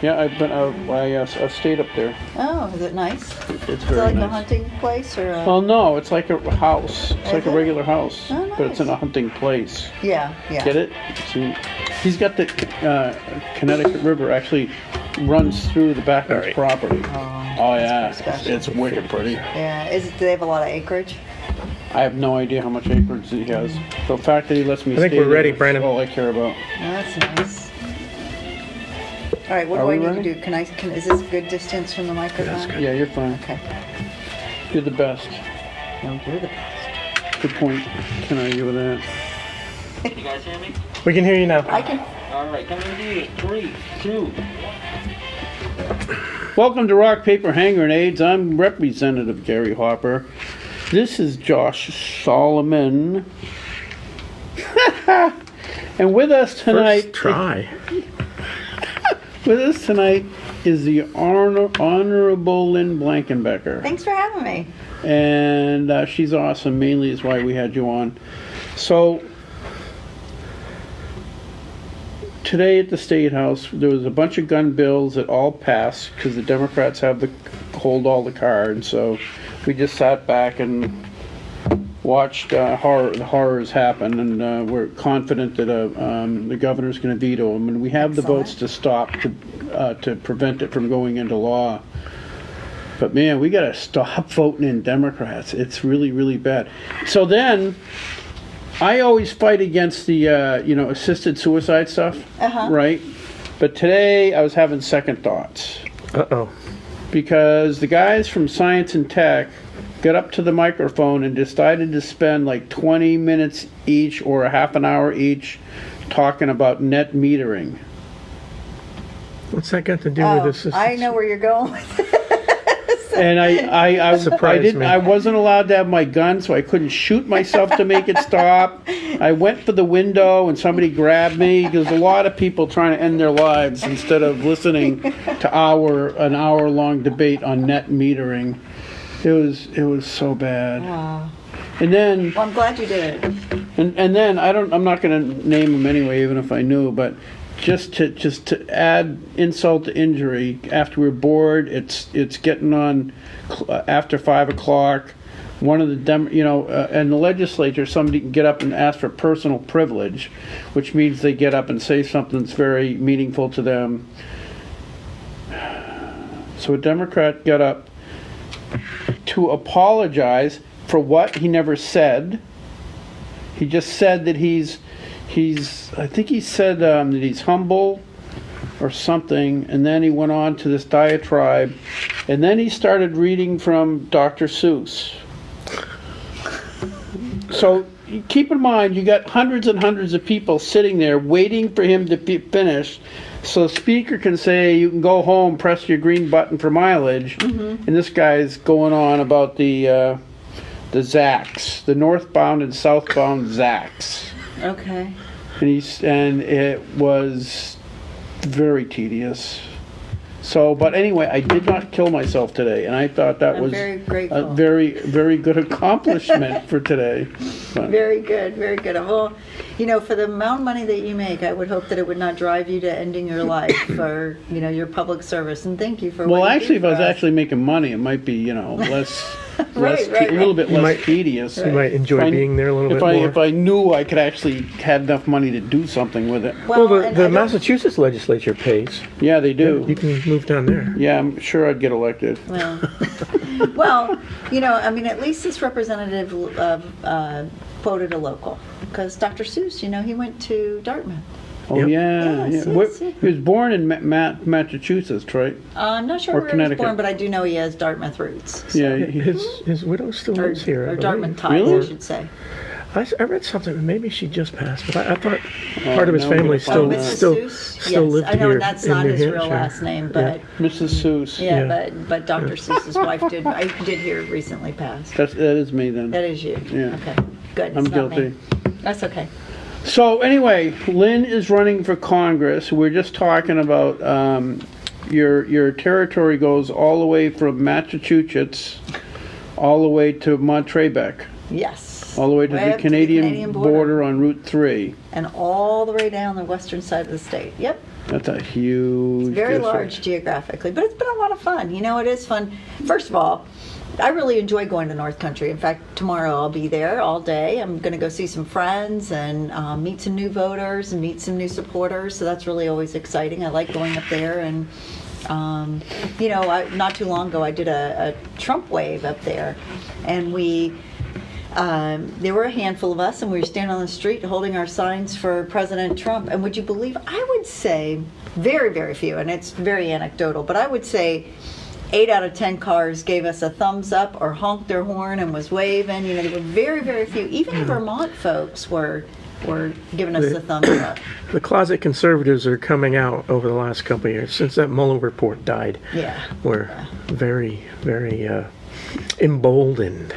Yeah, I've stayed up there. Oh, is it nice? It's Is it very like nice. a hunting place or a... Well, no, it's like a house. It's like a it? regular house, Oh, but it's in a nice. hunting place. Yeah, yeah. Get it? See, he's got the Connecticut River actually runs through the back of his property. Oh yeah, pretty special. it's wicked pretty. Yeah, do they have a lot of acreage? I have no idea how much acreage he has. The fact that he lets me I think stay we're ready, there is Brandon. all I care about. Oh, that's nice. All right, what Are do I we need ready? to do? Is this a good distance from the microphone? Yeah, you're fine. Okay. You're the best. No, you're the best. Good point. Can I argue with that? You guys hear me? We can hear you now. I can... All right, coming to you. 3, 2. Welcome to Rock, Paper, Hand Grenades. I'm Representative Gary Hopper. This is Josh Solomon. And with us tonight... First try. With us tonight is the Honorable Lynne Blankenbeker. Thanks for having me. And she's awesome, mainly is why we had you on. So, today at the State House, there was a bunch of gun bills that all passed because the Democrats hold all the cards. So, we just sat back and watched the horrors happen, and we're confident that the governor's going to veto them, and we have the votes to stop to prevent it from going into law. But man, we got to stop voting in Democrats. It's really, really bad. So then, I always fight against the assisted suicide stuff, right? But today I was having second thoughts Uh-oh. because the guys from Science and Tech got up to the microphone and decided to spend like 20 minutes each or a half an hour each talking about net metering. What's that got to do with this? I know where you're going with it. And I Surprised me. I wasn't allowed to have my gun, so I couldn't shoot myself to make it stop. I went for the window and somebody grabbed me. There's a lot of people trying to end their lives instead of listening to an hour-long debate on net metering. It was so bad. Wow. And then Well, I'm glad you did it. and then I'm not going to name them anyway, even if I knew, but just to add insult to injury, after we're bored, it's getting on after 5 o'clock. One of the and the legislature, somebody can get up and ask for personal privilege, which means they get up and say something that's very meaningful to them. So a Democrat got up to apologize for what he never said. He just said that I think he said that he's humble or something, and then he went on to this diatribe, and then he started reading from Dr. Seuss. So keep in mind, you got hundreds and hundreds of people sitting there waiting for him to be finished, so the speaker can say, you can go home, press your green button for mileage, and this guy's going on about the ZACs, the northbound and southbound ZACs. Okay. And it was very tedious. So, but anyway, I did not kill myself today, and I thought that I'm was very grateful. a very, very good accomplishment for today. But, Very good, very good. Well, for the amount of money that you make, I would hope that it would not drive you to ending your life or, your public service. And thank you for well, what you actually, do if I was for us. actually making money, it might be, less, Right, a little bit You less might- tedious. You might enjoy If I- being there a little if bit more. If I knew I could actually had enough money to do something with it. Well, and I the don't- Massachusetts legislature pays. Yeah, they do. You can move down there. Yeah, I'm sure I'd get elected. Well, at least this representative quoted a local. Because Dr. Seuss, he went to Dartmouth. Oh, Yep. yeah. Yes, yeah. yes, yes. He was born in Massachusetts, right? I'm not sure Or where he was Connecticut. born, but I do know he has Dartmouth roots. So- Yeah, His widow still Or, lives here. I or believe. Dartmouth ties, Really? I should say. I read something. Maybe she just passed, but I thought part of his now we're family gonna still find out. still Seuss? still Yes, lived I know, here and that's in not New his real Hampshire. last name, but Mrs. Seuss. yeah, Yeah. but Dr. Seuss's wife did. I did hear recently passed. That is me then. That is you. Yeah. Okay. Good. It's I'm not me. guilty. That's okay. So anyway, Lynn is running for Congress. We're just talking about your territory goes all the way from Massachusetts all the way to Montrebec, Yes. all the way to Right the up Canadian border on Route 3. and all the way down the western side of the state. Yep. That's a huge Very district. large geographically, but it's been a lot of fun. You know, it is fun. First of all, I really enjoy going to North Country. In fact, tomorrow I'll be there all day. I'm going to go see some friends and meet some new voters and meet some new supporters. So that's really always exciting. I like going up there. And, you know, not too long ago I did a Trump wave up there. And there were a handful of us, and we were standing on the street holding our signs for President Trump. And would you believe, I would say very, very few, and it's very anecdotal, but I would say 8 out of 10 cars gave us a thumbs up or honked their horn and was waving. You know, there were very, very few. Even the Vermont folks were giving us a thumbs up. The closet conservatives are coming out over the last couple of years since that Mueller report died. Yeah. We're very, very emboldened.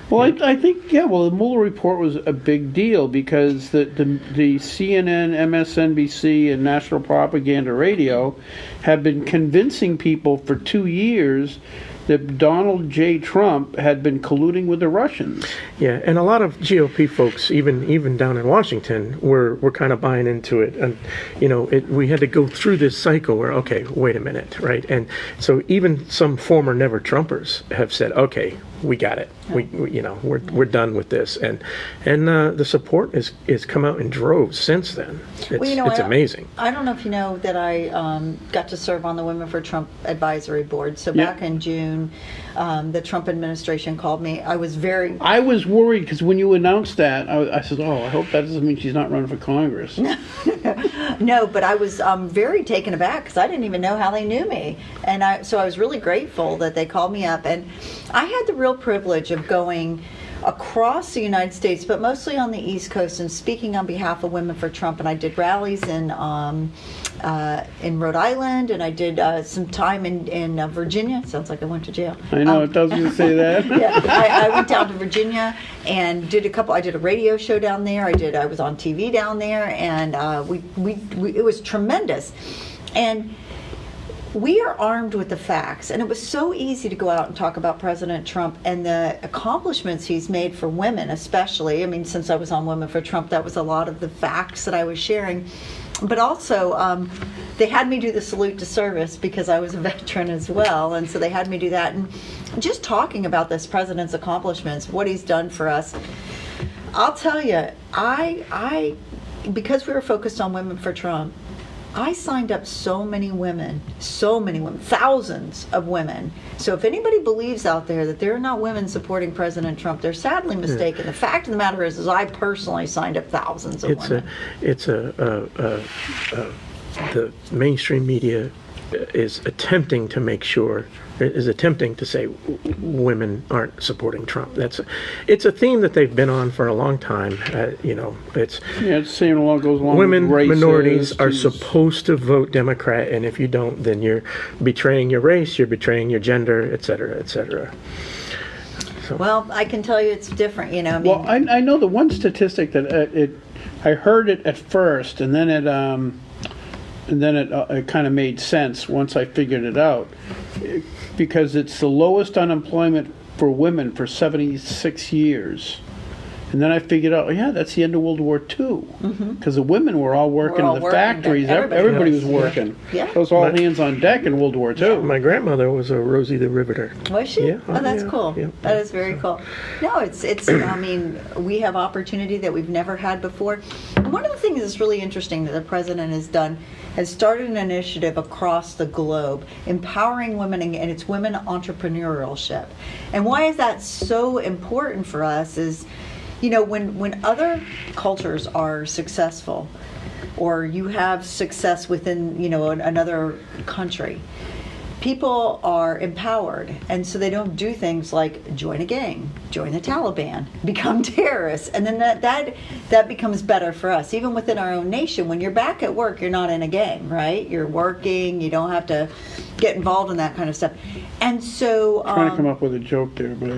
Well, I think, well, the Mueller report was a big deal because the CNN, MSNBC, and National Propaganda Radio have been convincing people for 2 years that Donald J. Trump had been colluding with the Russians. Yeah, and a lot of GOP folks, even down in Washington, were kind of buying into it. And, you know, we had to go through this cycle where, okay, wait a minute, right? And so even some former never Trumpers have said, okay, we got it. We're done with this. And the support is come out in droves since then. It's amazing. I don't know if you know that I got to serve on the Women for Trump Advisory Board. So back in June, the Trump administration called me. I was worried because when you announced that, I said, oh, I hope that doesn't mean she's not running for Congress. No, but I was very taken aback because I didn't even know how they knew me. And so I was really grateful that they called me up. And I had the real privilege of going across the United States, but mostly on the East Coast, and speaking on behalf of Women for Trump. And I did rallies in Rhode Island, and I did some time in Virginia. Sounds like I went to jail. I know, it doesn't say that. Yeah, I went down to Virginia and did I did a radio show down there. I was on TV down there, and it was tremendous. And we are armed with the facts, and it was so easy to go out and talk about President Trump and the accomplishments he's made for women, especially. I mean, since I was on Women for Trump, that was a lot of the facts that I was sharing. But also, they had me do the salute to service because I was a veteran as well, and so they had me do that. And just talking about this president's accomplishments, what he's done for us, I'll tell you, I because we were focused on Women for Trump, I signed up so many women, thousands of women. So if anybody believes out there that there are not women supporting President Trump, they're sadly mistaken. The fact of the matter is I personally signed up thousands of women. The mainstream media is attempting to say women aren't supporting Trump. It's a theme that they've been on for a long time. It's the same goes along women, with minorities are supposed to vote Democrat, and if you don't, then you're betraying your race, you're betraying your gender, et cetera, et cetera. So. Well, I can tell you it's different. Well, I know the one statistic that I heard it at first, and then it kind of made sense once I figured it out. Because it's the lowest unemployment for women for 76 years. And then I figured out, that's the end of World War II. Because the women were all working in the factories. Everybody was working. Yeah. It was all hands on deck in World War II. My grandmother was a Rosie the Riveter. Was she? Yeah. Oh, that's cool. Yeah. That is very cool. No, it's. I mean, we have opportunity that we've never had before. And one of the things that's really interesting that the president has started an initiative across the globe empowering women, and it's women entrepreneurship. And why is that so important for us is, when other cultures are successful, or you have success within, another country, people are empowered, and so they don't do things like join a gang, join the Taliban, become terrorists, and then that becomes better for us. Even within our own nation, when you're back at work, you're not in a gang, right? You're working, you don't have to get involved in that kind of stuff. And so trying to come up with a joke there, but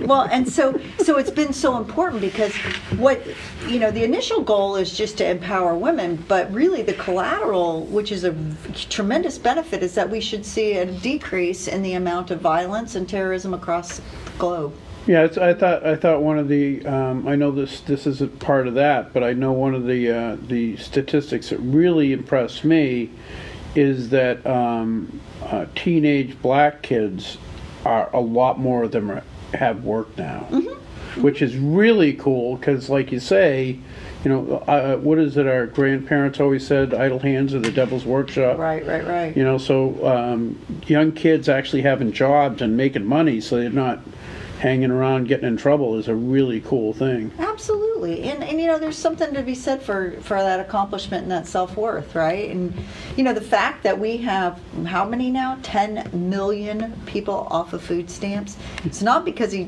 well, and so it's been so important because the initial goal is just to empower women, but really the collateral, which is a tremendous benefit, is that we should see a decrease in the amount of violence and terrorism across the globe. Yeah, I thought one of the, I know this isn't part of that, but I know one of the statistics that really impressed me is that teenage black kids a lot more of them have work now, which is really cool because, like you say, what is it our grandparents always said, idle hands are the devil's workshop. Right. So young kids actually having jobs and making money so they're not hanging around getting in trouble is a really cool thing. Absolutely. And there's something to be said for that accomplishment and that self-worth, right? And the fact that we have how many now? 10 million people off of food stamps. It's not because he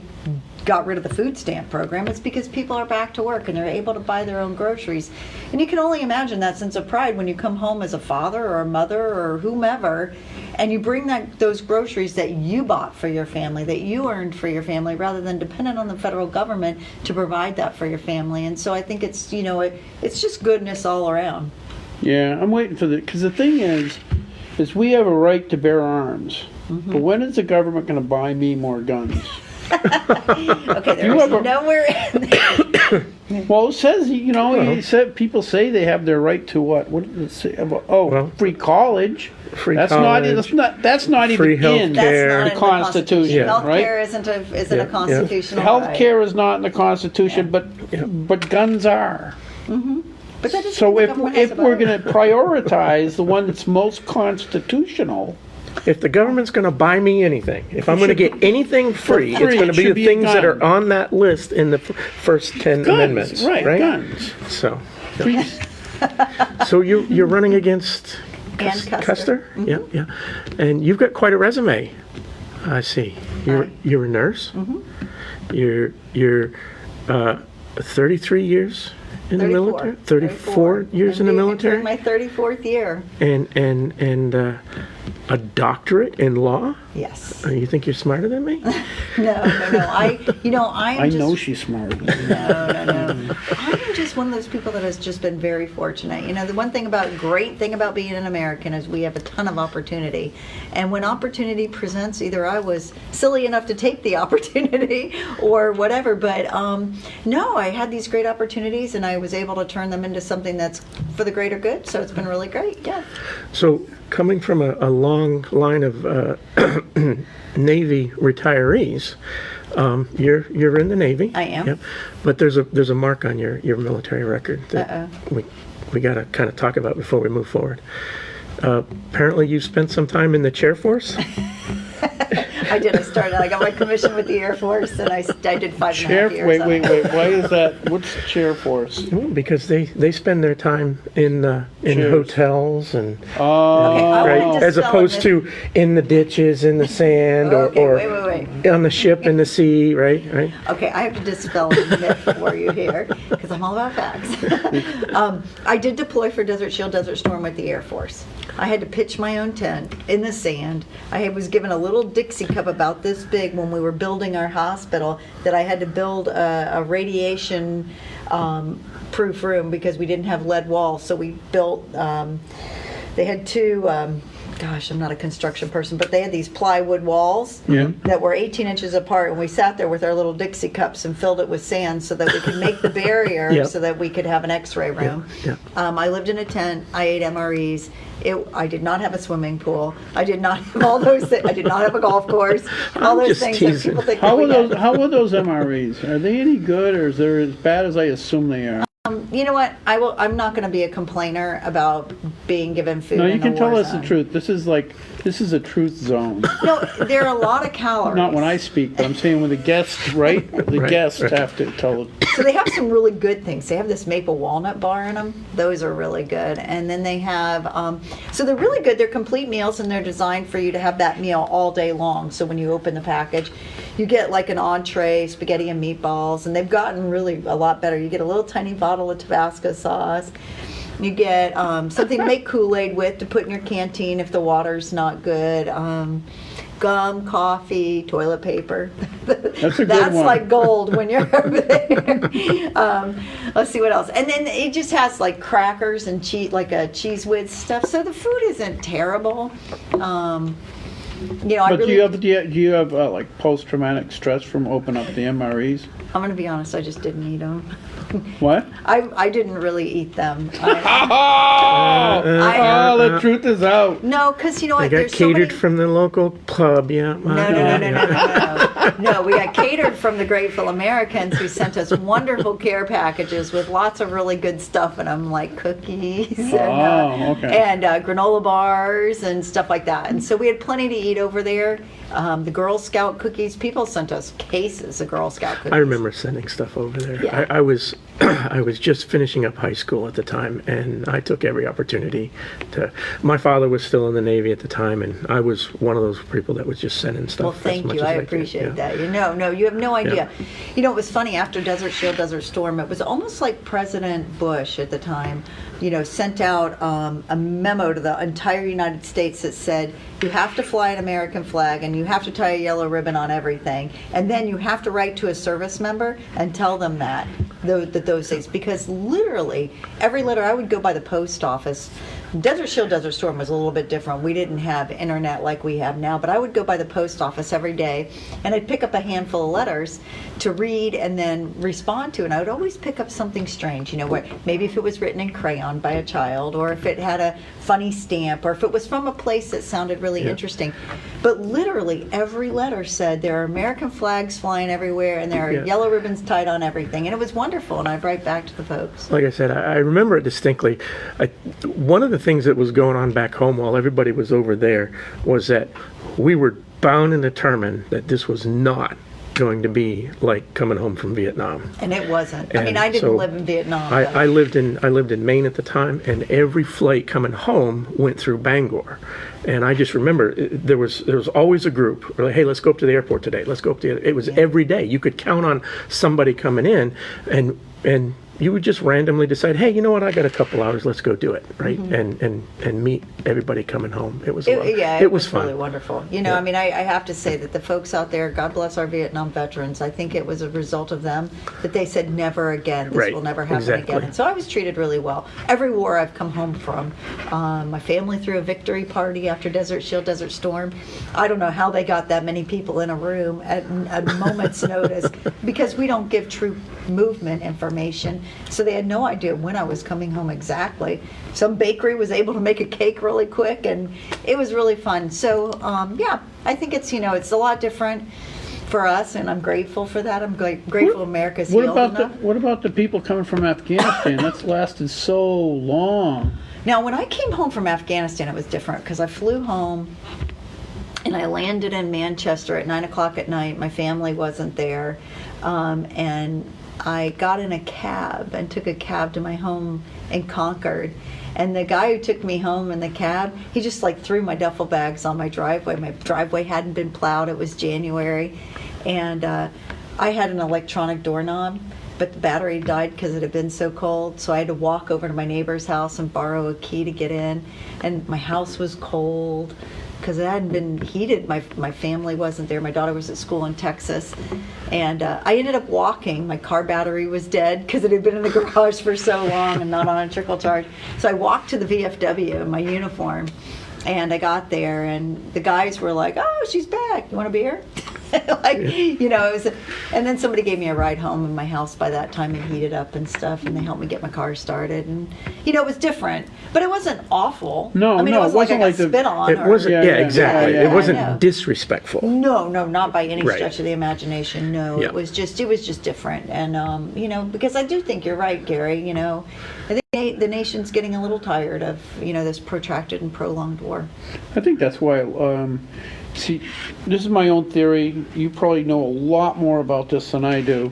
got rid of the food stamp program. It's because people are back to work and they're able to buy their own groceries. And you can only imagine that sense of pride when you come home as a father or a mother or whomever and you bring those groceries that you bought for your family, that you earned for your family, rather than dependent on the federal government to provide that for your family. And so I think it's, it's just goodness all around. Yeah, I'm waiting for because the thing is we have a right to bear arms. But when is the government going to buy me more guns? Okay, there's nowhere in there. Well, it says, he said people say they have their right to what? What did it say about? Free college. Free that's college. That's not free even in healthcare. the Constitution, right? Healthcare isn't a constitutional right. Healthcare is not in the Constitution, but guns are. But that doesn't So mean the if government has a we're vote. going to prioritize the one that's most constitutional. If the government's going to buy me anything, if I'm going to get anything free, free, it's going to it be should the be a things that gun. are on that list in the first 10 amendments. Right, guns. So, Free- so you're running against Ann Custer. Yeah. And you've got quite a resume. I see. You're a nurse. You're 33 years in the military. 34 years in the military. My 34th year. And a doctorate in law. Yes. You think you're smarter than me? No. I know she's smart. No. I am just one of those people that has just been very fortunate. The great thing about being an American is we have a ton of opportunity. And when opportunity presents, either I was silly enough to take the opportunity or whatever. But no, I had these great opportunities and I was able to turn them into something that's for the greater good. So it's been really great. Yeah. So coming from a long line of Navy retirees, you're in the Navy. I am. Yep. But there's a mark on your military record that we got to kind of talk about before we move forward. Apparently, you spent some time in the Chair Force. I did. I got my commission with the Air Force, and I did 5.5 years. Wait. Why is that? What's Chair Force? Well, because they spend their time in Chairs. hotels and Okay, as opposed to in the ditches, in the sand, or wait. on the ship in the sea, right? Okay, I have to dispel a myth for you here because I'm all about facts. I did deploy for Desert Shield, Desert Storm with the Air Force. I had to pitch my own tent in the sand. I was given a little Dixie cup about this big when we were building our hospital that I had to build a radiation proof room because we didn't have lead walls. So we built, they had two, I'm not a construction person, but they had these plywood walls that were 18 inches apart, and we sat there with our little Dixie cups and filled it with sand so that we could make the barrier so that we could have an x-ray room. I lived in a tent. I ate MREs. I did not have a swimming pool. I did not have all those things. I did not have a golf course. All those things that people think How that we had. How are those MREs? Are they any good, or is they as bad as I assume they are? You know what? I'm not going to be a complainer about being given food. No, you in can a tell war us the zone. truth. This is a truth zone. No, there are a lot of calories. Not when I speak, but I'm saying when the guests, right? The guests have to tell it. So they have some really good things. They have this maple walnut bar in them. Those are really good. And then they have, so they're really good. They're complete meals, and they're designed for you to have that meal all day long. So when you open the package, you get like an entree, spaghetti and meatballs, and they've gotten really a lot better. You get a little tiny bottle of Tabasco sauce. You get something to make Kool-Aid with to put in your canteen if the water's not good. Gum, coffee, toilet paper. That's a good That's one. like gold when you're over there. Let's see what else. And then it just has like crackers and cheese, like a cheese whiz stuff. So the food isn't terrible. You know, I But really, do you have like post-traumatic stress from opening up the MREs? I'm going to be honest, I just didn't eat them. What? I didn't really eat them. The truth is out. No, because you know I what? got There's so catered many. from the local pub, yeah. No. No, we got catered from the Grateful Americans who sent us wonderful care packages with lots of really good stuff in them, like cookies and granola bars and stuff like that. And so we had plenty to eat over there. The Girl Scout cookies, people sent us cases of Girl Scout cookies. I remember sending stuff over there. Yeah. I was I was just finishing up high school at the time, and I took every opportunity to. My father was still in the Navy at the time, and I was one of those people that was just sending stuff. Well, as thank much you. as I could, appreciate yeah. that. You have no idea. You know, it was funny after Desert Shield, Desert Storm. It was almost like President Bush at the time, you know, sent out a memo to the entire United States that said you have to fly an American flag and you have to tie a yellow ribbon on everything, and then you have to write to a service member and tell them that those things, because literally every letter, I would go by the post office. Desert Shield, Desert Storm was a little bit different. We didn't have internet like we have now, but I would go by the post office every day, and I'd pick up a handful of letters to read and then respond to, and I would always pick up something strange, you know, where maybe if it was written in crayon by a child, or if it had a funny stamp, or if it was from a place that sounded really interesting. But literally every letter said there are American flags flying everywhere, and there are yellow ribbons tied on everything, and it was wonderful, and I'd write back to the folks. Like I said, I remember it distinctly. One of the things that was going on back home while everybody was over there was that we were bound and determined that this was not going to be like coming home from Vietnam. And it wasn't. I mean, And I didn't so live in Vietnam. I lived in Maine at the time, and every flight coming home went through Bangor. And I just remember there was always a group. We're like, hey, let's go up to the airport today. Let's go up to it was every day. You could count on somebody coming in, and you would just randomly decide, hey, you know what? I got a couple hours. Let's go do it, right? And meet everybody coming home. It was it was fun. really wonderful. You know, I mean, I have to say that the folks out there, God bless our Vietnam veterans. I think it was a result of them that they said never again. This will never happen again. And so I was treated really well. Every war I've come home from, my family threw a victory party after Desert Shield, Desert Storm. I don't know how they got that many people in a room at a moment's notice, because we don't give troop movement information. So they had no idea when I was coming home exactly. Some bakery was able to make a cake really quick, and it was really fun. So I think it's it's a lot different for us, and I'm grateful for that. I'm grateful America's healed enough. What about the people coming from Afghanistan? That's lasted so long. Now, when I came home from Afghanistan, it was different, because I flew home and I landed in Manchester at 9 o'clock at night. My family wasn't there, and I got in a cab and took a cab to my home in Concord. And the guy who took me home in the cab, he just threw my duffel bags on my driveway. My driveway hadn't been plowed. It was January. And I had an electronic doorknob, but the battery died because it had been so cold. So I had to walk over to my neighbor's house and borrow a key to get in. And my house was cold because it hadn't been heated. My family wasn't there. My daughter was at school in Texas. And I ended up walking. My car battery was dead because it had been in the garage for so long and not on a trickle charge. So I walked to the VFW in my uniform, and I got there, and the guys were like, "Oh, she's back. You want a beer?" It was, and then somebody gave me a ride home, and my house by that time had heated up and stuff, and they helped me get my car started, and it was different, but it wasn't awful. No, I mean, no, it wasn't like I got spit on. It wasn't. Exactly. It wasn't no. disrespectful. No, not by any Right. stretch of the imagination. No, Yeah. it was just different, and because I do think you're right, Gary. I think the nation's getting a little tired of this protracted and prolonged war. I think that's why. See, this is my own theory. You probably know a lot more about this than I do,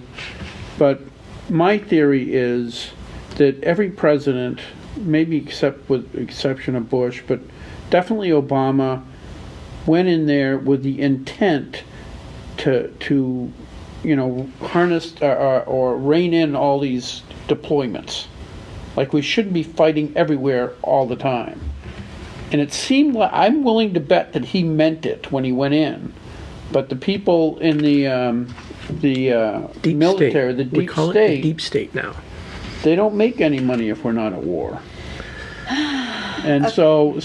but my theory is that every president, maybe except with exception of Bush, but definitely Obama, went in there with the intent to harness or rein in all these deployments. Like, we shouldn't be fighting everywhere all the time. And it seemed like, I'm willing to bet that he meant it when he went in. But the people in the Deep military, state. the We deep call it state, the deep state now. they don't make any money if we're not at war. And so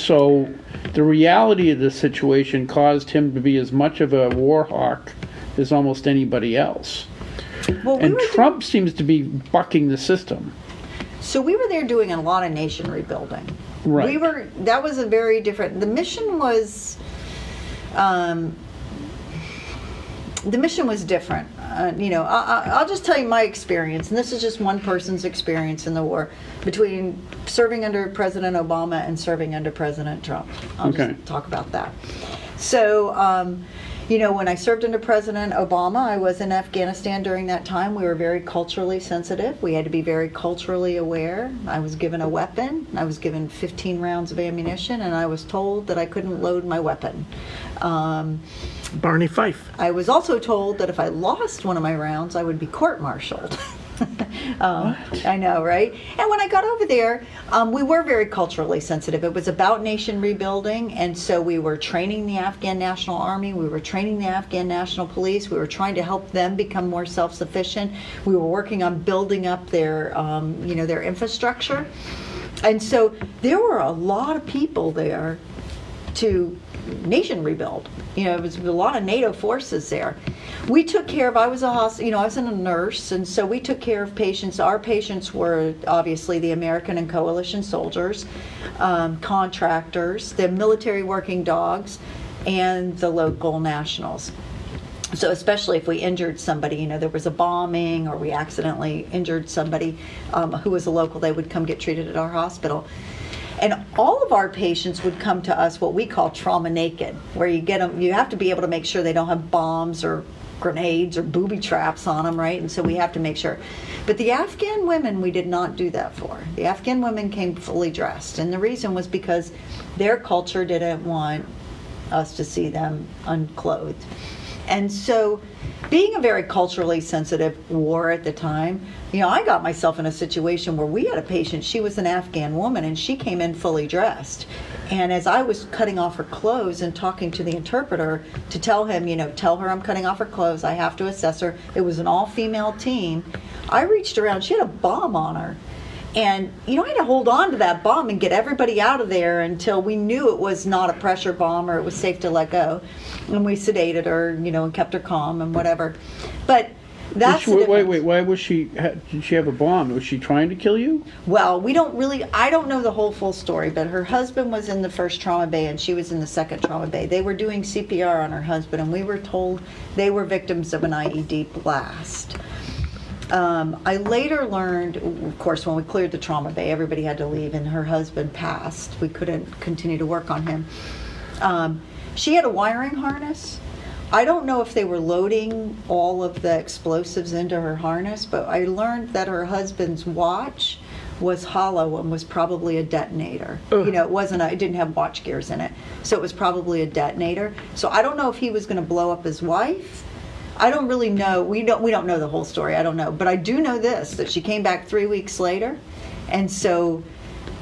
the reality of the situation caused him to be as much of a war hawk as almost anybody else. Well, And Trump seems to be bucking the system. So we were there doing a lot of nation rebuilding. Right. That was a very different, the mission was different. I'll just tell you my experience, and this is just one person's experience in the war, between serving under President Obama and serving under President Trump. I'll just talk about that. So, when I served under President Obama, I was in Afghanistan during that time. We were very culturally sensitive. We had to be very culturally aware. I was given a weapon. I was given 15 rounds of ammunition, and I was told that I couldn't load my weapon. Barney Fife. I was also told that if I lost one of my rounds, I would be court-martialed. I know, right? And when I got over there, we were very culturally sensitive. It was about nation rebuilding, and so we were training the Afghan National Army, we were training the Afghan National Police, we were trying to help them become more self-sufficient. We were working on building up their, their infrastructure. And so there were a lot of people there to nation rebuild. It was a lot of NATO forces there. We took care of, I was a nurse, and so we took care of patients. Our patients were obviously the American and coalition soldiers, contractors, the military working dogs, and the local nationals. So especially if we injured somebody, there was a bombing or we accidentally injured somebody who was a local, they would come get treated at our hospital. And all of our patients would come to us what we call trauma naked, where you get them, you have to be able to make sure they don't have bombs or grenades or booby traps on them, right? And so we have to make sure. But the Afghan women, we did not do that for. The Afghan women came fully dressed. And the reason was because their culture didn't want us to see them unclothed. And so, being a very culturally sensitive war at the time, I got myself in a situation where we had a patient, she was an Afghan woman, and she came in fully dressed. And as I was cutting off her clothes and talking to the interpreter to tell him, tell her I'm cutting off her clothes, I have to assess her. It was an all-female team. I reached around, she had a bomb on her. And, I had to hold on to that bomb and get everybody out of there until we knew it was not a pressure bomb or it was safe to let go. And we sedated her, and kept her calm and whatever. But that's the difference. Wait, why did she have a bomb? Was she trying to kill you? Well, I don't know the whole full story, but her husband was in the first trauma bay and she was in the second trauma bay. They were doing CPR on her husband, and we were told they were victims of an IED blast. I later learned, of course, when we cleared the trauma bay, everybody had to leave, and her husband passed. We couldn't continue to work on him. She had a wiring harness. I don't know if they were loading all of the explosives into her harness, but I learned that her husband's watch was hollow and was probably a detonator. Ugh. It didn't have watch gears in it, so it was probably a detonator. So I don't know if he was going to blow up his wife. I don't really know. We don't know the whole story. I don't know, but I do know this: that she came back 3 weeks later, and so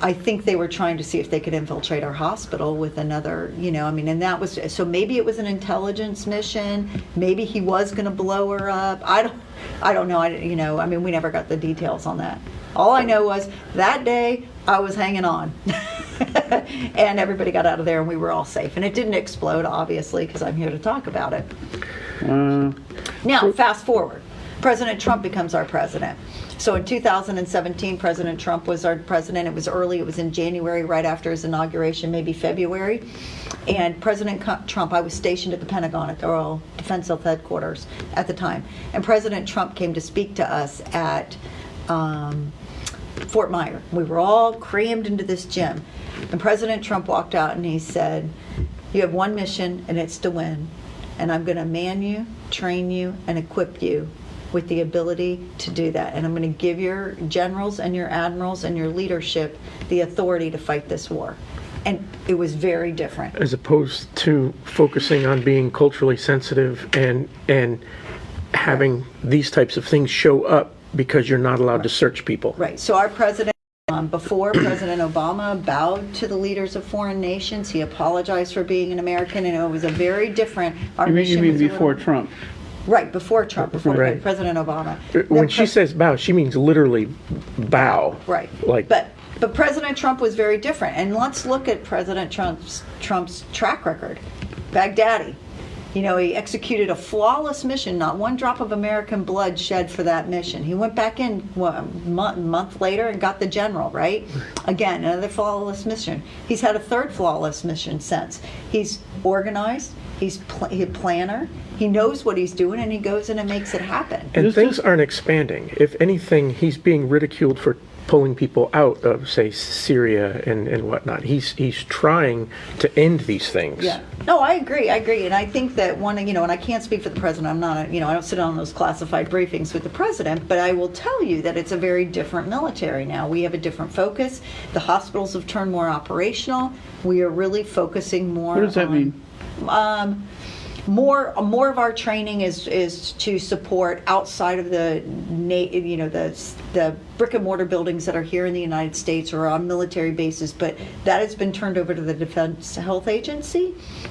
I think they were trying to see if they could infiltrate our hospital with another, and that was, so maybe it was an intelligence mission. Maybe he was going to blow her up. I don't know. We never got the details on that. All I know was that day I was hanging on. And everybody got out of there and we were all safe. And it didn't explode, obviously, because I'm here to talk about it. Now, fast forward. President Trump becomes our president. So in 2017, President Trump was our president. It was early. It was in January, right after his inauguration, maybe February. And President Trump, I was stationed at the Pentagon at the Royal Defense Headquarters at the time. And President Trump came to speak to us at Fort Myer. We were all crammed into this gym. And President Trump walked out and he said, "You have one mission, and it's to win. And I'm going to man you, train you, and equip you with the ability to do that. And I'm going to give your generals and your admirals and your leadership the authority to fight this war." And it was very different. As opposed to focusing on being culturally sensitive and having these types of things show up because you're not allowed to search people. Right. So our president, before President Obama bowed to the leaders of foreign nations, he apologized for being an American, and it was a very different. You mean before Trump? Right, before Trump, before Right. President Obama. When she says bow, she means literally bow. Right. Like, But But President Trump was very different. And let's look at President Trump's track record. Baghdadi. You know, he executed a flawless mission, not one drop of American blood shed for that mission. He went back in a month later and got the general, right? Again, another flawless mission. He's had a third flawless mission since. He's organized, he's a planner, he knows what he's doing, and he goes in and makes it happen. And things aren't expanding. If anything, he's being ridiculed for pulling people out of, say, Syria and whatnot. He's trying to end these things. Yeah. No, I agree. And I think that and I can't speak for the president. I'm not, I don't sit on those classified briefings with the president, but I will tell you that it's a very different military now. We have a different focus. The hospitals have turned more operational. We are really focusing more. What does that mean? More of our training is to support outside of the brick and mortar buildings that are here in the United States or on military bases, but that has been turned over to the Defense Health Agency,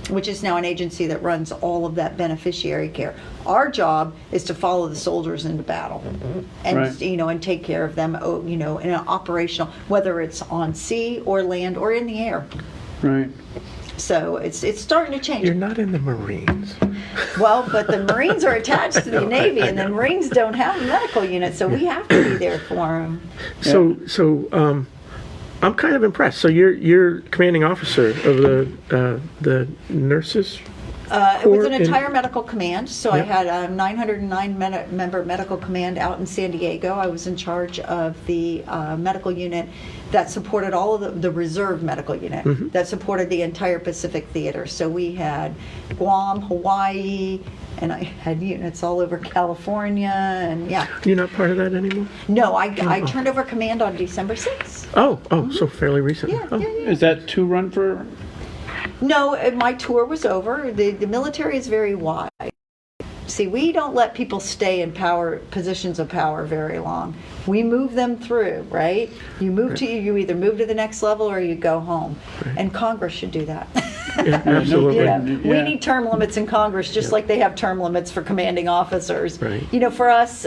which is now an agency that runs all of that beneficiary care. Our job is to follow the soldiers into battle, and Right. and take care of them, in an operational, whether it's on sea or land or in the air. Right. So it's starting to change. You're not in the Marines. Well, but the Marines are attached to the Navy, and the Marines don't have a medical unit, so we have to be there for them. So I'm kind of impressed. So you're commanding officer of the nurses? It was an Corps in- entire medical command, so I Yep. had a 909 member medical command out in San Diego. I was in charge of the medical unit that supported all of the reserve medical unit that supported the entire Pacific theater. So we had Guam, Hawaii, and I had units all over California, and yeah. You're not part of that anymore? No, I turned over command on December 6th. Oh, so fairly recent. Yeah, Oh. yeah, yeah. Is that to run for? No, my tour was over. The military is very wide. See, we don't let people stay in positions of power very long. We move them through, right? You either move to the next level or you go home. And Congress should do that. Yeah, absolutely. Yeah. Yeah. We need term limits in Congress, just like they have term limits for commanding officers. Right. For us,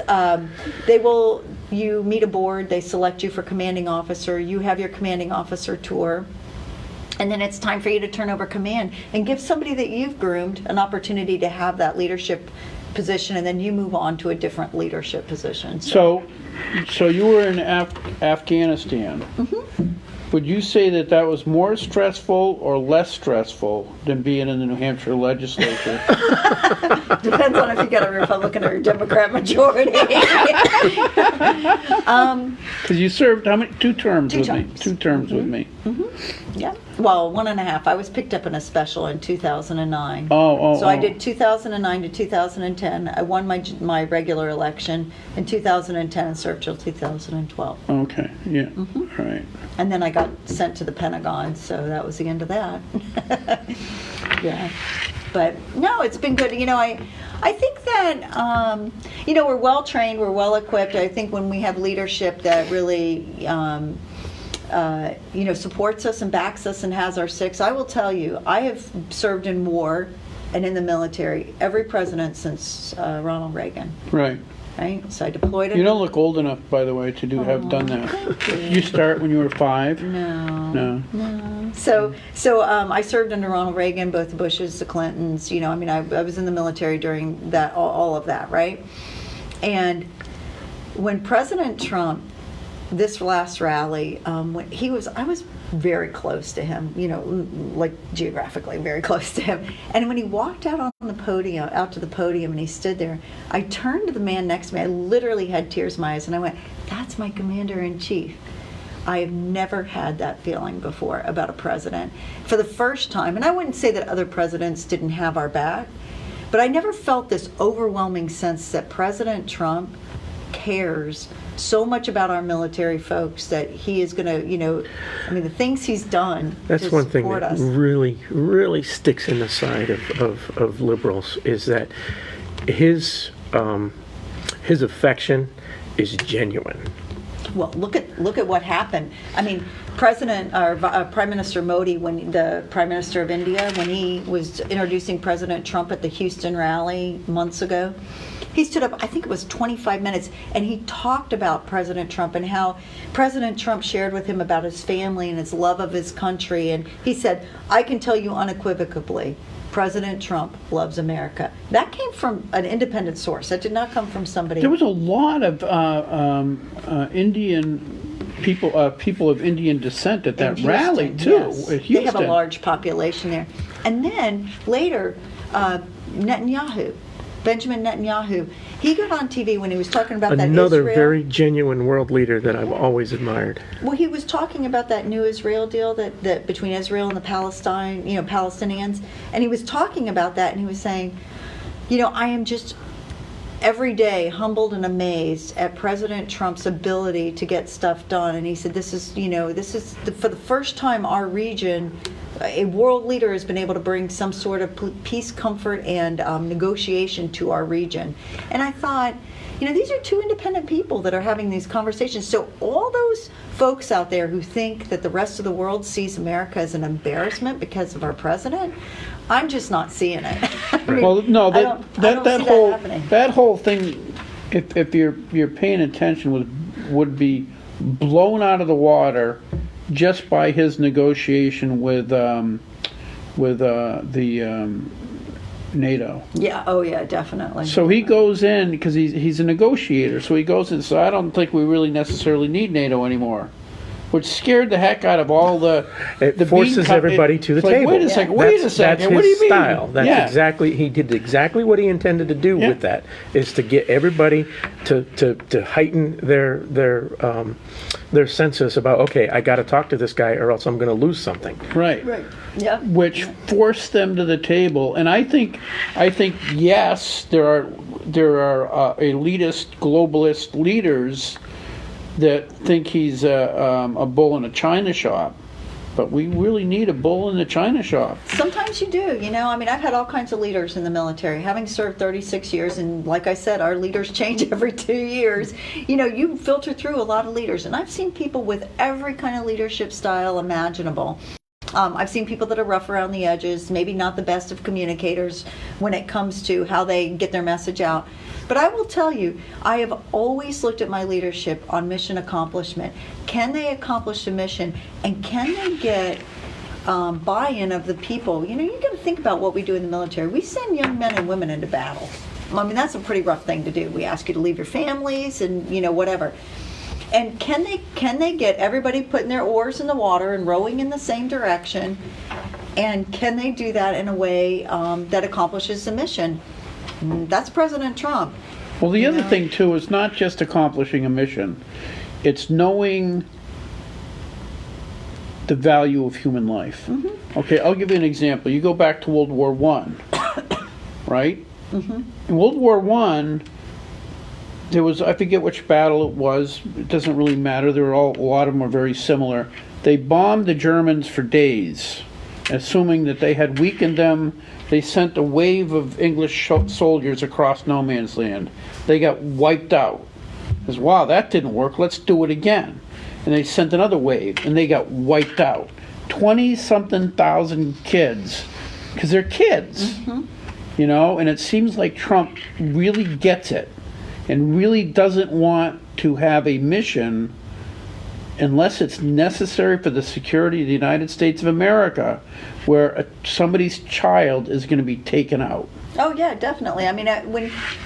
you meet a board, they select you for commanding officer, you have your commanding officer tour. And then it's time for you to turn over command and give somebody that you've groomed an opportunity to have that leadership position, and then you move on to a different leadership position. So you were in Afghanistan. Would you say that was more stressful or less stressful than being in the New Hampshire legislature? Depends on if you got a Republican or a Democrat majority. Because you served how many? 2 terms Two with me. terms. 2 terms with me. Yeah. Well, 1.5. I was picked up in a special in 2009. Oh. So I did 2009 to 2010. I won my regular election in 2010 and served till 2012. Okay. Yeah. All right. And then I got sent to the Pentagon, so that was the end of that. Yeah. But no, it's been good. I think that, we're well trained, we're well equipped. I think when we have leadership that really, supports us and backs us and has our six, I will tell you, I have served in war and in the military every president since Ronald Reagan. Right. Right? So I deployed it. You don't look old enough, by the way, to have done that. Did you start when you were 5? No. So I served under Ronald Reagan, both the Bushes, the Clintons. I was in the military during that, all of that, right? And when President Trump, this last rally, when I was very close to him, like geographically very close to him. And when he walked out to the podium, and he stood there, I turned to the man next to me. I literally had tears in my eyes, and I went, "That's my commander-in-chief." I have never had that feeling before about a president. For the first time, and I wouldn't say that other presidents didn't have our back, but I never felt this overwhelming sense that President Trump cares so much about our military folks that he is going to, the things he's done That's to one thing support that us. really, really sticks in the side of liberals is that his affection is genuine. Well, look at what happened. Prime Minister Modi, when the Prime Minister of India, when he was introducing President Trump at the Houston rally months ago, He stood up, I think it was 25 minutes, and he talked about President Trump and how President Trump shared with him about his family and his love of his country. And he said, I can tell you unequivocally, President Trump loves America. That came from an independent source. That did not come from somebody. There was a lot of Indian people of Indian descent at that in rally Houston, too. yes. At They have a Houston. large population there. And then later, Netanyahu, Benjamin Netanyahu, he got on TV when he was talking about Another that Israel. very genuine world leader that I've always admired. Well, he was talking about that new Israel deal that between Israel and the Palestinians, and he was talking about that, and he was saying, I am just every day humbled and amazed at President Trump's ability to get stuff done. And he said, this is for the first time our region, a world leader has been able to bring some sort of peace, comfort, and negotiation to our region. And I thought, these are two independent people that are having these conversations. So all those folks out there who think that the rest of the world sees America as an embarrassment because of our president, I'm just not seeing it. I mean, Well, no, I don't see happening. that whole thing, if you're paying attention, would be blown out of the water just by his negotiation with the NATO. Yeah. Oh, yeah. Definitely. So he goes in because he's a negotiator. So he goes in. So I don't think we really necessarily need NATO anymore, which scared the heck out of all the. It the forces bean co- everybody to the it's like, table. Wait a second. Wait a second. That's What do his you mean? style. That's Yeah. exactly. He did exactly what he intended to do Yeah. with that. Is to get everybody to heighten their senses about, okay, I got to talk to this guy or else I'm going to lose something. Right. Right. Yeah. Which forced them to the table. And I think yes, there are elitist globalist leaders that think he's a bull in a china shop, but we really need a bull in the china shop. Sometimes you do, I mean, I've had all kinds of leaders in the military, having served 36 years, and like I said, our leaders change every 2 years. You filter through a lot of leaders, and I've seen people with every kind of leadership style imaginable. I've seen people that are rough around the edges, maybe not the best of communicators when it comes to how they get their message out. But I will tell you, I have always looked at my leadership on mission accomplishment. Can they accomplish the mission, and can they get buy-in of the people? You got to think about what we do in the military. We send young men and women into battle. I mean, that's a pretty rough thing to do. We ask you to leave your families and whatever. And can they get everybody putting their oars in the water and rowing in the same direction? And can they do that in a way that accomplishes the mission? That's President Trump. Well, the other thing too is not just accomplishing a mission; it's knowing the value of human life. Mm-hmm. Okay, I'll give you an example. You go back to World War One, right? Mm-hmm. In World War One, there was, I forget which battle it was. It doesn't really matter. A lot of them are very similar. They bombed the Germans for days, assuming that they had weakened them. They sent a wave of English soldiers across no man's land. They got wiped out. Because, wow, that didn't work. Let's do it again. And they sent another wave, and they got wiped out. 20-something thousand kids, because they're kids, and it seems like Trump really gets it and really doesn't want to have a mission unless it's necessary for the security of the United States of America, where somebody's child is going to be taken out. Oh yeah, definitely. I mean,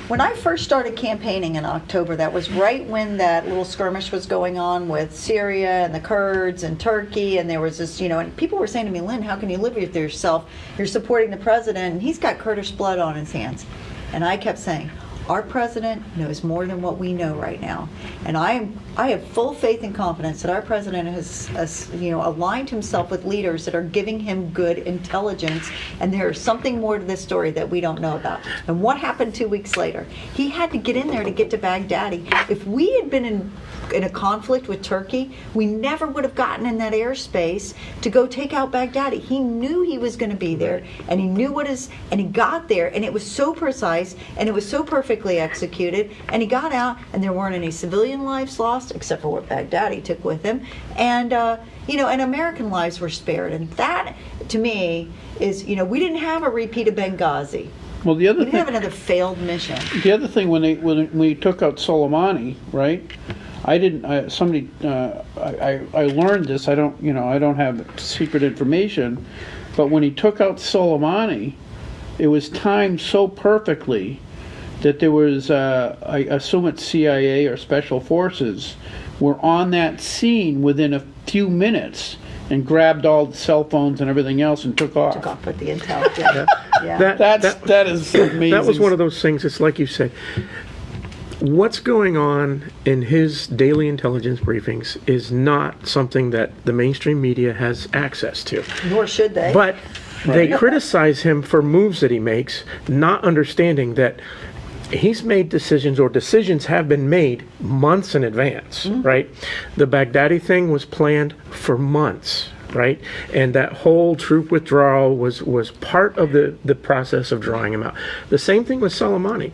when I first started campaigning in October, that was right when that little skirmish was going on with Syria and the Kurds and Turkey, and there was this, and people were saying to me, Lynn, how can you live with yourself? You're supporting the president, and he's got Kurdish blood on his hands. And I kept saying, our president knows more than what we know right now, and I have full faith and confidence that our president has aligned himself with leaders that are giving him good intelligence, and there is something more to this story that we don't know about. And what happened 2 weeks later? He had to get in there to get to Baghdadi. If we had been in a conflict with Turkey, we never would have gotten in that airspace to go take out Baghdadi. He knew he was going to be there, and he knew and he got there, and it was so precise, and it was so perfectly executed, and he got out, and there weren't any civilian lives lost, except for what Baghdadi took with him, and and American lives were spared. And that, to me, is, we didn't have a repeat of Benghazi. Well, the other We didn't have thing, another failed mission. the other thing when we took out Soleimani, right? I didn't. I learned this. I don't have secret information, but when he took out Soleimani, it was timed so perfectly that there was, I assume it's CIA or Special Forces, were on that scene within a few minutes and grabbed all the cell phones and everything else and took off. Took off with the intel. Yeah. That is amazing. That was one of those things. It's like you said. What's going on in his daily intelligence briefings is not something that the mainstream media has access to. Nor should they. But they criticize him for moves that he makes, not understanding that he's made decisions, or decisions have been made months in advance, right? The Baghdadi thing was planned for months, right? And that whole troop withdrawal was part of the process of drawing him out. The same thing with Soleimani.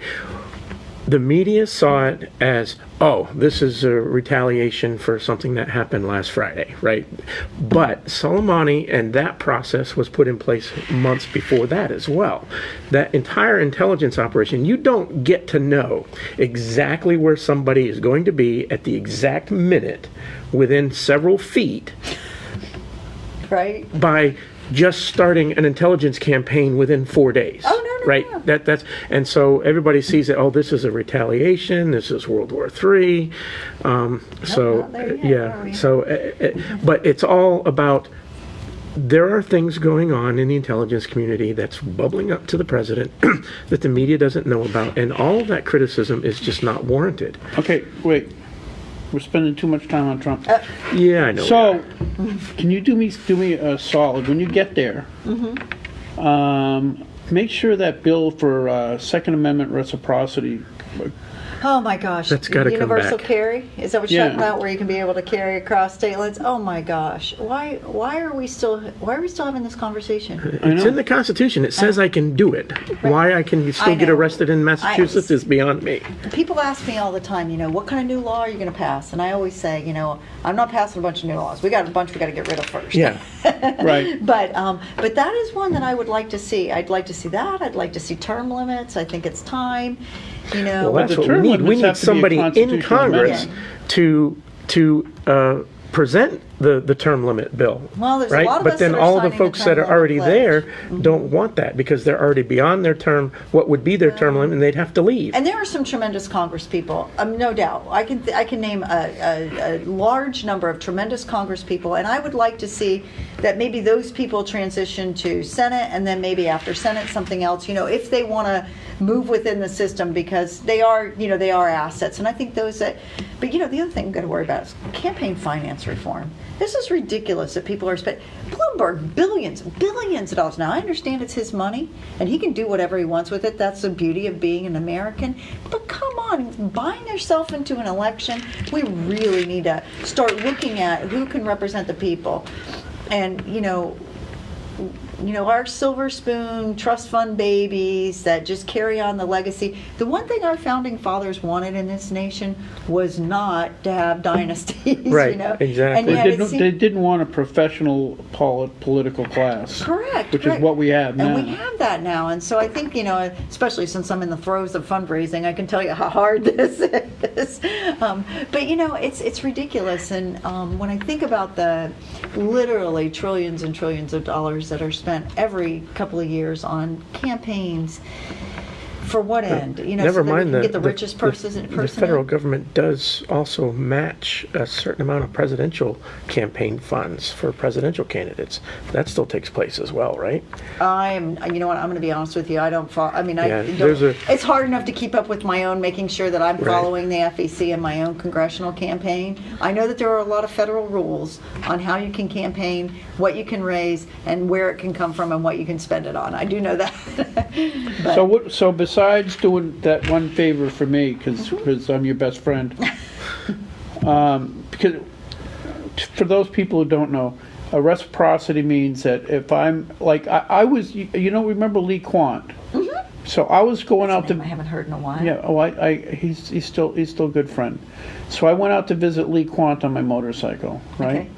The media saw it as, oh, this is a retaliation for something that happened last Friday, right? But Soleimani and that process was put in place months before that as well. That entire intelligence operation, you don't get to know exactly where somebody is going to be at the exact minute within several feet right? by just starting an intelligence campaign within 4 days. Oh, no, right? no. That's and so everybody sees that. Oh, this is a retaliation. This is World War III. not there yet, are we? But it's all about. There are things going on in the intelligence community that's bubbling up to the president that the media doesn't know about, and all of that criticism is just not warranted. Okay, wait. We're spending too much time on Trump. Yeah, I know. So, can you do me a solid when you get there? Make sure that bill for Second Amendment reciprocity. Oh my gosh. That's gotta come Universal back. carry? Is that what you're Yeah. talking about? Where you can be able to carry across state lines? Oh my gosh. Why are we still having this conversation? It's in the Constitution. It says I can do it. Why I can still I get know. arrested in Massachusetts is beyond me. People ask me all the time, what kind of new law are you going to pass? And I always say, I'm not passing a bunch of new laws. We got a bunch we got to get rid of first. Yeah. Right. But that is one that I would like to see. I'd like to see that. I'd like to see term limits. I think it's time. Well, that's the what we term need. We limits need have to be a somebody in constitutional Congress amendment. to present the term limit bill. Well, there's a right? lot of But us then that are all the signing the folks term that are limit already pledge. there don't want that because they're already beyond their term, what would be their term limit, and they'd have to leave. And there are some tremendous Congress people, no doubt. I can name a large number of tremendous Congress people, and I would like to see that maybe those people transition to Senate, and then maybe after Senate something else. If they want to move within the system because they are assets, and I think those that. But the other thing we've got to worry about is campaign finance reform. This is ridiculous that people are spending. Bloomberg, billions of dollars. Now, I understand it's his money, and he can do whatever he wants with it. That's the beauty of being an American. But come on, buying yourself into an election, we really need to start looking at who can represent the people. And, our silver spoon trust fund babies that just carry on the legacy. The one thing our founding fathers wanted in this nation was not to have dynasties. Right, exactly. And yet They didn't want a professional political class. correct. Which is what we have now. And we have that now. And so I think, especially since I'm in the throes of fundraising, I can tell you how hard this is. But, it's ridiculous. And when I think about the literally trillions and trillions of dollars that are spent every couple of years on campaigns, for what end? Never so that we mind can get the richest person. The federal government does also match a certain amount of presidential campaign funds for presidential candidates. That still takes place as well, right? I'm going to be honest with you. I don't follow. I mean, Yeah, it's hard enough to keep up with my own, making sure that I'm following the FEC in my own congressional campaign. I know that there are a lot of federal rules on how you can campaign, what you can raise, and where it can come from, and what you can spend it on. I do know that. But, So besides doing that one favor for me, because I'm your best friend, because for those people who don't know, a reciprocity means that if I'm like I was, remember Lee Quant? So I was going out I to. haven't heard in a while. Yeah. He's still a good friend. So I went out to visit Lee Quant on my motorcycle, right? Okay.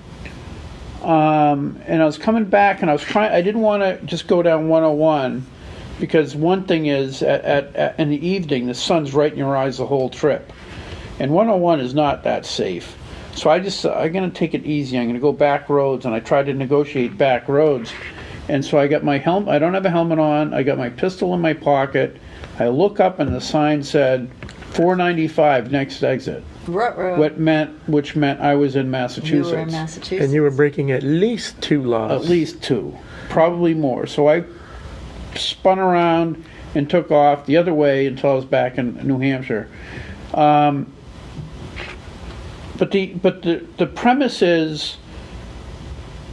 And I was coming back, and I didn't want to just go down 101 Because one thing is, in the evening, the sun's right in your eyes the whole trip. And 101 is not that safe. So I'm going to take it easy. I'm going to go back roads, and I try to negotiate back roads. And so I got my helmet. I don't have a helmet on. I got my pistol in my pocket. I look up, and the sign said 495 next exit. Which meant I was in Massachusetts. You were in Massachusetts. And you were breaking at least 2 laws. At least 2, probably more. So I spun around and took off the other way until I was back in New Hampshire. But the premise is,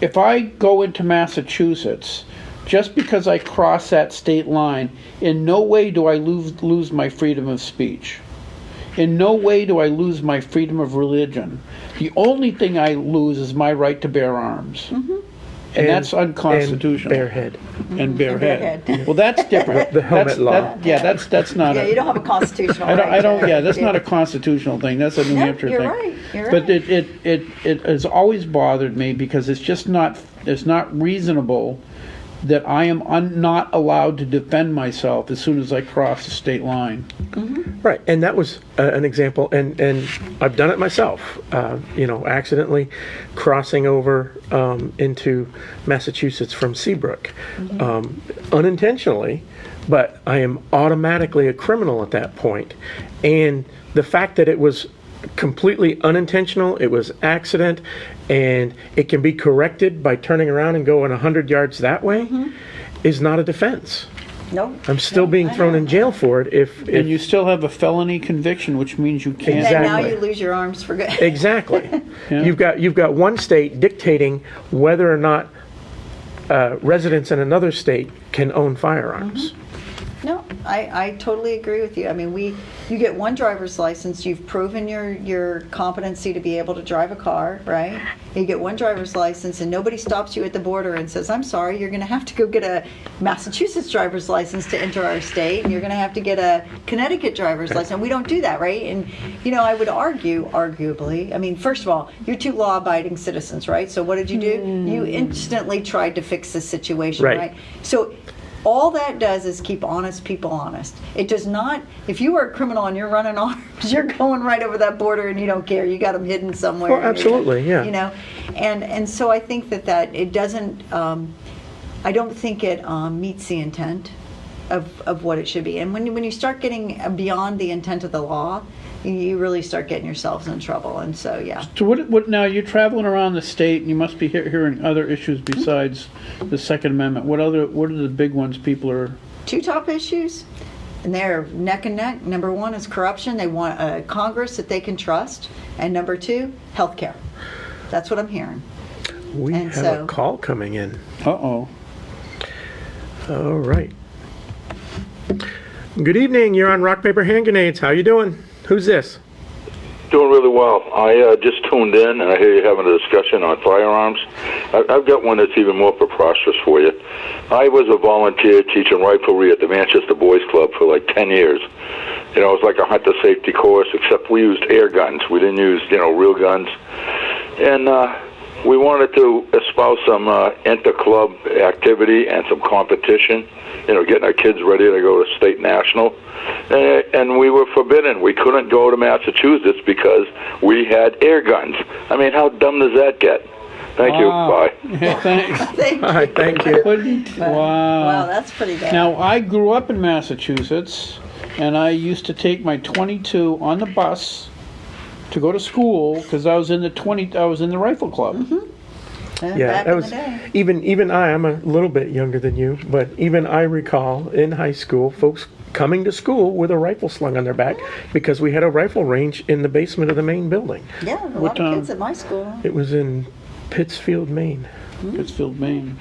if I go into Massachusetts, just because I cross that state line, in no way do I lose my freedom of speech. In no way do I lose my freedom of religion. The only thing I lose is my right to bear arms. Mm-hmm. And that's unconstitutional. And barehead. And barehead. Well, that's different. The helmet law. That's not. Yeah, you don't have a constitutional. I don't. right Yeah, that's not a constitutional thing. That's a New Hampshire you're thing. Right. You're but right. it has always bothered me because it's just not. It's not reasonable that I am not allowed to defend myself as soon as I cross the state line. Mm-hmm. Right, and that was an example, and I've done it myself, accidentally crossing over into Massachusetts from Seabrook, unintentionally, but I am automatically a criminal at that point. And the fact that it was completely unintentional, it was accident, and it can be corrected by turning around and going 100 yards that way, is not a defense. No. I'm still being thrown in jail for it if And you still have a felony conviction, which means you can't. And then now Exactly. you lose your arms for good. Exactly. Yeah. You've got one state dictating whether or not residents in another state can own firearms. No, I totally agree with you. I mean, you get one driver's license, you've proven your competency to be able to drive a car, right? You get one driver's license and nobody stops you at the border and says, I'm sorry, you're going to have to go get a Massachusetts driver's license to enter our state, and you're going to have to get a Connecticut driver's license. We don't do that, right? And, I would arguably, I mean, first of all, you're 2 law-abiding citizens, right? So what did you do? You instantly tried to fix the situation, Right. right? So all that does is keep honest people honest. It does not, if you are a criminal and you're running arms, you're going right over that border and you don't care. You got them hidden somewhere. Well, absolutely, yeah. And so I think that it doesn't, I don't think it meets the intent of what it should be. And when you start getting beyond the intent of the law, you really start getting yourselves in trouble. And so, yeah. So what now? You're traveling around the state, and you must be hearing other issues besides the Second Amendment. What are the big ones people are? 2 top issues, and they're neck and neck. Number 1 is corruption. They want a Congress that they can trust. And number 2, health care. That's what I'm hearing. We And have so- a call coming in. Uh-oh. All right. Good evening. You're on Rock, Paper, Hand Grenades. How you doing? Who's this? Doing really well. I just tuned in, and I hear you having a discussion on firearms. I've got one that's even more preposterous for you. I was a volunteer teaching riflery at the Manchester Boys Club for like 10 years. It was like a hunter safety course, except we used air guns. We didn't use, real guns. And we wanted to espouse some inter-club activity and some competition, getting our kids ready to go to state national. And we were forbidden. We couldn't go to Massachusetts because we had air guns. I mean, how dumb does that get? Thank you. Bye. Yeah, thanks. Thank All right, thank you. Wow. Wow, that's pretty bad. Now, I grew up in Massachusetts, and I used to take my 22 on the bus to go to school because I was in the rifle club. Yeah, back that in was the day. even I'm a little bit younger than you, but even I recall in high school folks coming to school with a rifle slung on their back because we had a rifle range in the basement of the main building. Yeah, a What, lot of kids at my school. It was in Pittsfield, Maine. Pittsfield, Maine.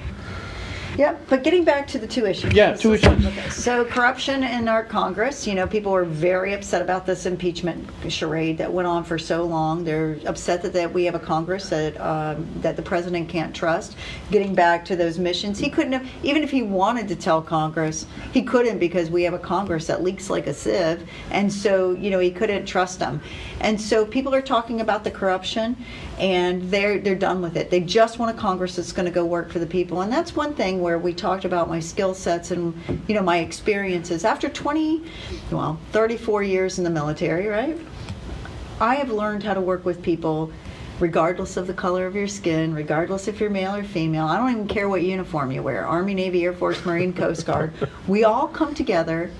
Yeah, but getting back to the 2 issues. Yeah, 2 issues. Okay. So corruption in our Congress, people were very upset about this impeachment charade that went on for so long. They're upset that we have a Congress that the president can't trust. Getting back to those missions, he couldn't have, even if he wanted to tell Congress, he couldn't because we have a Congress that leaks like a sieve. And so, he couldn't trust them. And so people are talking about the corruption, and they're done with it. They just want a Congress that's going to go work for the people. And that's one thing where we talked about my skill sets and, my experiences. After 34 years in the military, right? I have learned how to work with people regardless of the color of your skin, regardless if you're male or female. I don't even care what uniform you wear, Army, Navy, Air Force, Marine, Coast Guard. We all come together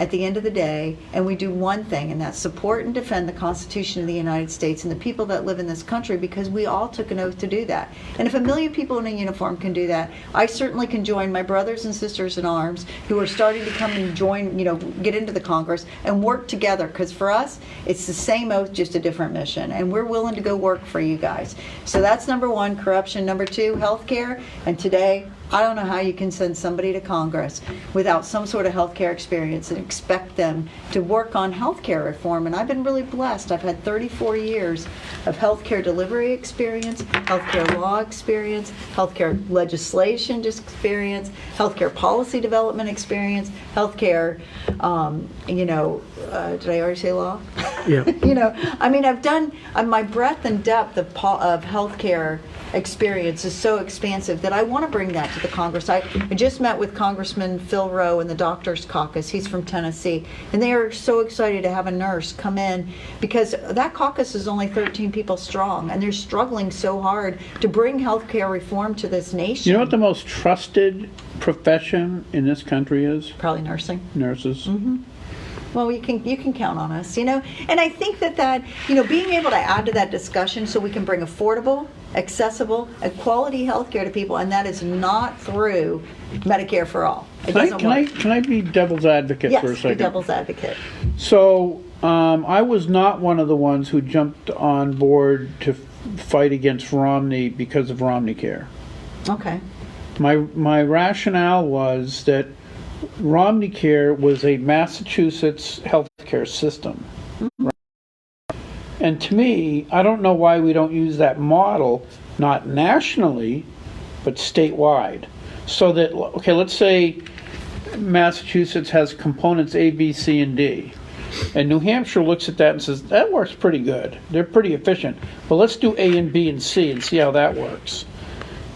at the end of the day, and we do one thing, and that's support and defend the Constitution of the United States and the people that live in this country, because we all took an oath to do that. And if 1 million people in a uniform can do that, I certainly can join my brothers and sisters in arms who are starting to come and join, get into the Congress and work together, because for us, it's the same oath, just a different mission, and we're willing to go work for you guys. So that's number one, corruption. Number two, healthcare. And today, I don't know how you can send somebody to Congress without some sort of healthcare experience and expect them to work on healthcare reform. And I've been really blessed. I've had 34 years of healthcare delivery experience, healthcare law experience, healthcare legislation experience, healthcare policy development experience, healthcare, did I already say law? Yeah. I've done, my breadth and depth of healthcare experience is so expansive that I want to bring that to the Congress. I just met with Congressman Phil Rowe in the Doctors Caucus. He's from Tennessee, and they are so excited to have a nurse come in, because that caucus is only 13 people strong, and they're struggling so hard to bring healthcare reform to this nation. You know what the most trusted profession in this country is? Probably nursing. Nurses. Mm-hmm. Well, you can count on us, and I think that being able to add to that discussion so we can bring affordable, accessible, and quality health care to people, and that is not through Medicare for all. It doesn't work. Can I be devil's advocate for a Yes, second? be devil's advocate. So I was not one of the ones who jumped on board to fight against Romney because of Romney Care. Okay. My rationale was that Romney Care was a Massachusetts healthcare system. Mm-hmm. And to me, I don't know why we don't use that model, not nationally, but statewide. So that, okay, let's say Massachusetts has components A, B, C, and D. And New Hampshire looks at that and says, that works pretty good. They're pretty efficient. But let's do A and B and C and see how that works.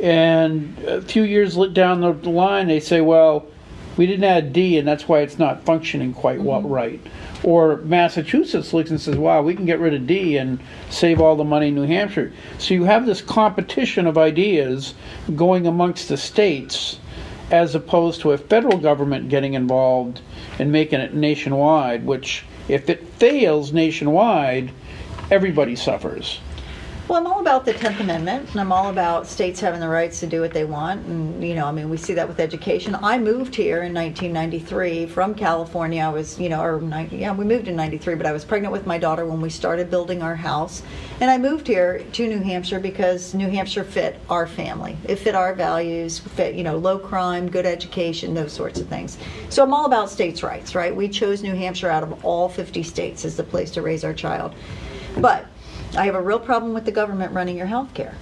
And a few years down the line, they say, well, we didn't add D, and that's why it's not functioning quite well right. Or Massachusetts looks and says, wow, we can get rid of D and save all the money in New Hampshire. So you have this competition of ideas going amongst the states, as opposed to a federal government getting involved and making it nationwide, which if it fails nationwide, everybody suffers. Well, I'm all about the 10th Amendment, and I'm all about states having the rights to do what they want. And, we see that with education. I moved here in 1993 from California. I was, we moved in 93, but I was pregnant with my daughter when we started building our house. And I moved here to New Hampshire because New Hampshire fit our family. It fit our values, fit, low crime, good education, those sorts of things. So I'm all about states' rights, right? We chose New Hampshire out of all 50 states as the place to raise our child. But I have a real problem with the government running your health care.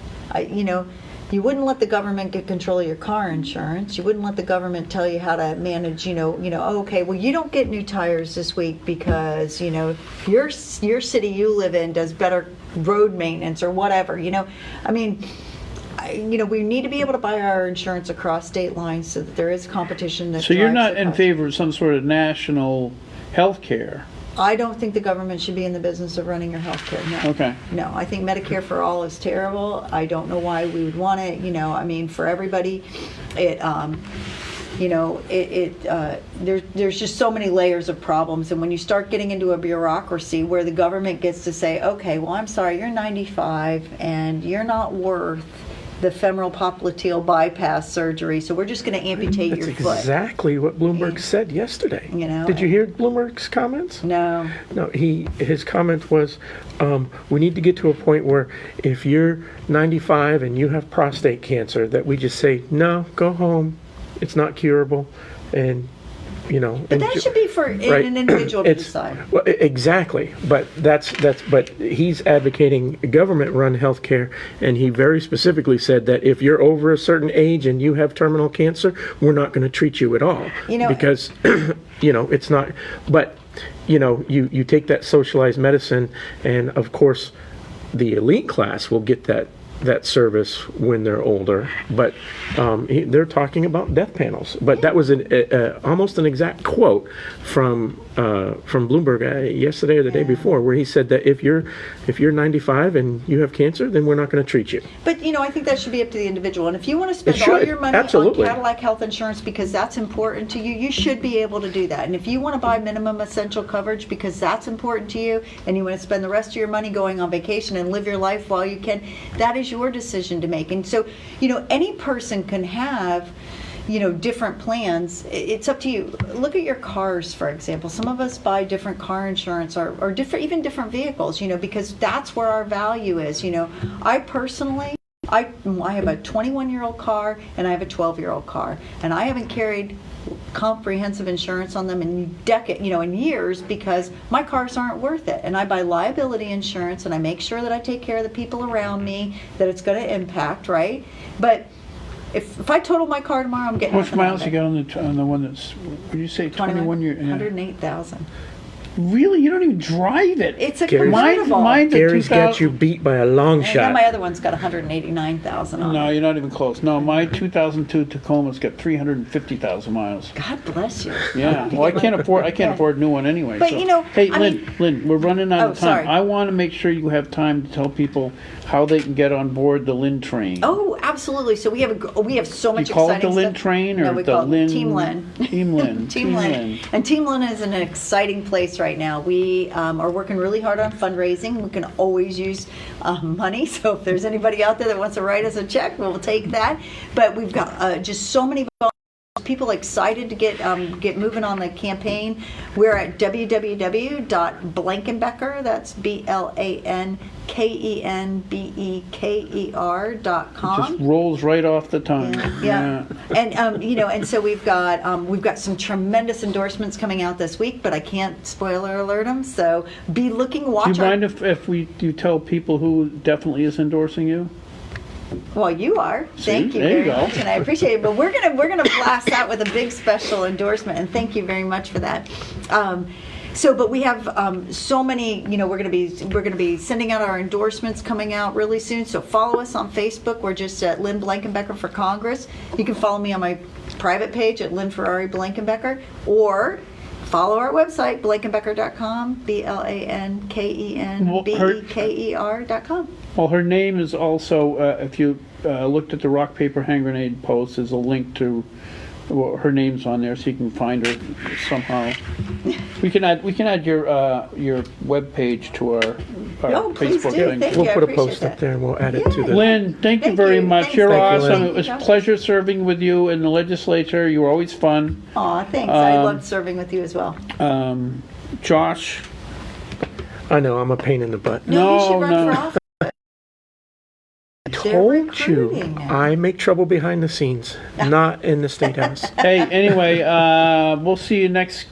You wouldn't let the government get control of your car insurance. You wouldn't let the government tell you how to manage, okay, well, you don't get new tires this week because, your city you live in does better road maintenance or whatever, we need to be able to buy our insurance across state lines so that there is competition. So you're not in favor of some sort of national health care? I don't think the government should be in the business of running your health care. No. Okay. No, I think Medicare for all is terrible. I don't know why we would want it. For everybody, there's just so many layers of problems. And when you start getting into a bureaucracy where the government gets to say, okay, well, I'm sorry, you're 95 and you're not worth the femoral popliteal bypass surgery, so we're just going to amputate your foot. That's exactly what Bloomberg said yesterday. Did you hear Bloomberg's comments? No. No, his comment was, we need to get to a point where if you're 95 and you have prostate cancer, that we just say, no, go home, it's not curable, and But that should be for an individual to decide. Well, exactly, but but he's advocating government-run health care, and he very specifically said that if you're over a certain age and you have terminal cancer, we're not going to treat you at all, because it's not. But you take that socialized medicine, and of course, the elite class will get that that service when they're older, but they're talking about death panels. But that was almost an exact quote from Bloomberg yesterday or the day before, where he said that if you're 95 and you have cancer, then we're not going to treat you. But, you know, I think that should be up to the individual. And if you want to spend It all should, your money absolutely. on Cadillac health insurance because that's important to you, you should be able to do that. And if you want to buy minimum essential coverage because that's important to you and you want to spend the rest of your money going on vacation and live your life while you can, that is your decision to make. And so, you know, any person can have, you know, different plans. It's up to you. Look at your cars, for example. Some of us buy different car insurance or different, even different vehicles, you know, because that's where our value is. You know, I personally, I have a 21-year-old car and I have a 12-year-old car, and I haven't carried comprehensive insurance on them in in years, because my cars aren't worth it. And I buy liability insurance and I make sure that I take care of the people around me that it's going to impact, right? But if I total my car tomorrow, I'm getting How much nothing out miles of you it. got on the one that's, what did you say, 21 year? 108,000. Really? You don't even drive it? It's a Gary's- convertible. Mine's a Gary's got 2000 you beat by a long And then shot. my other one's got 189,000 on No, it. you're not even close. No, my 2002 Tacoma's got 350,000 miles. God bless you. Yeah. Well, I can't afford a new one anyway. But, so. you know, Hey, I Lynn, mean- Lynn, we're running out Oh, of time. sorry. I want to make sure you have time to tell people how they can get on board the Lynn train. Oh, absolutely. So we have so much You call it exciting the Lynn stuff. train or No, we the call it Lynn? Team Lynn. Team Lynn. Team Lynn. And Team Lynn is in an exciting place right now. We are working really hard on fundraising. We can always use money. So if there's anybody out there that wants to write us a check, we'll take that. But we've got just so many people excited to get moving on the campaign. We're at www.blankenbeker, that's BLANKENBEKER.com. Just rolls right off the tongue. Yeah. And you know, and so we've got some tremendous endorsements coming out this week, but I can't spoiler alert them. So be looking, Do watch you our. mind if you tell people who definitely is endorsing you? Well, you are. Thank you there you very go. much, and I appreciate it. But we're gonna blast that with a big special endorsement, and thank you very much for that. But we have so many. You know, we're gonna be sending out our endorsements coming out really soon. So follow us on Facebook. We're just at Lynne Blankenbeker for Congress. You can follow me on my private page at Lynn Ferrari Blankenbeker, or follow our website, blankenbeker.com, BLANKENBEKER.com. Well, her name is also, if you looked at the rock, paper, hand grenade post, there's a link to, well, her name's on there, so you can find her somehow. We can add your web page to our Oh, please Facebook do. thing. Thank We'll you. I put a appreciate post that. up there and we'll add it to the... Lynn, thank you Thank very you. much. Thanks, You're Thank you, awesome. Lynn. It was a Thank you, pleasure serving with you in the legislature. You were always fun. Aw, thanks. I loved serving with you as well. Josh. I know, I'm a pain in the butt. No, you should No, run no. for office. They're Told you, recruiting now. I make trouble behind the scenes, not in the State House. Hey, anyway, we'll see you next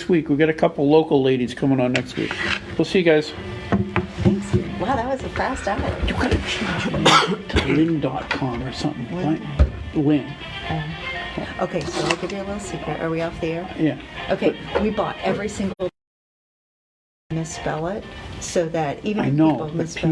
week. We got a couple local ladies coming on next week. We'll see you guys. Thanks. Wow, that was a fast hour. You gotta change your name to Lynn.com or something. Right? Lynn. Okay, so I'll give you a little secret. Are we off the air? Yeah. Okay, we bought every single misspell it so that even I if know, people but misspell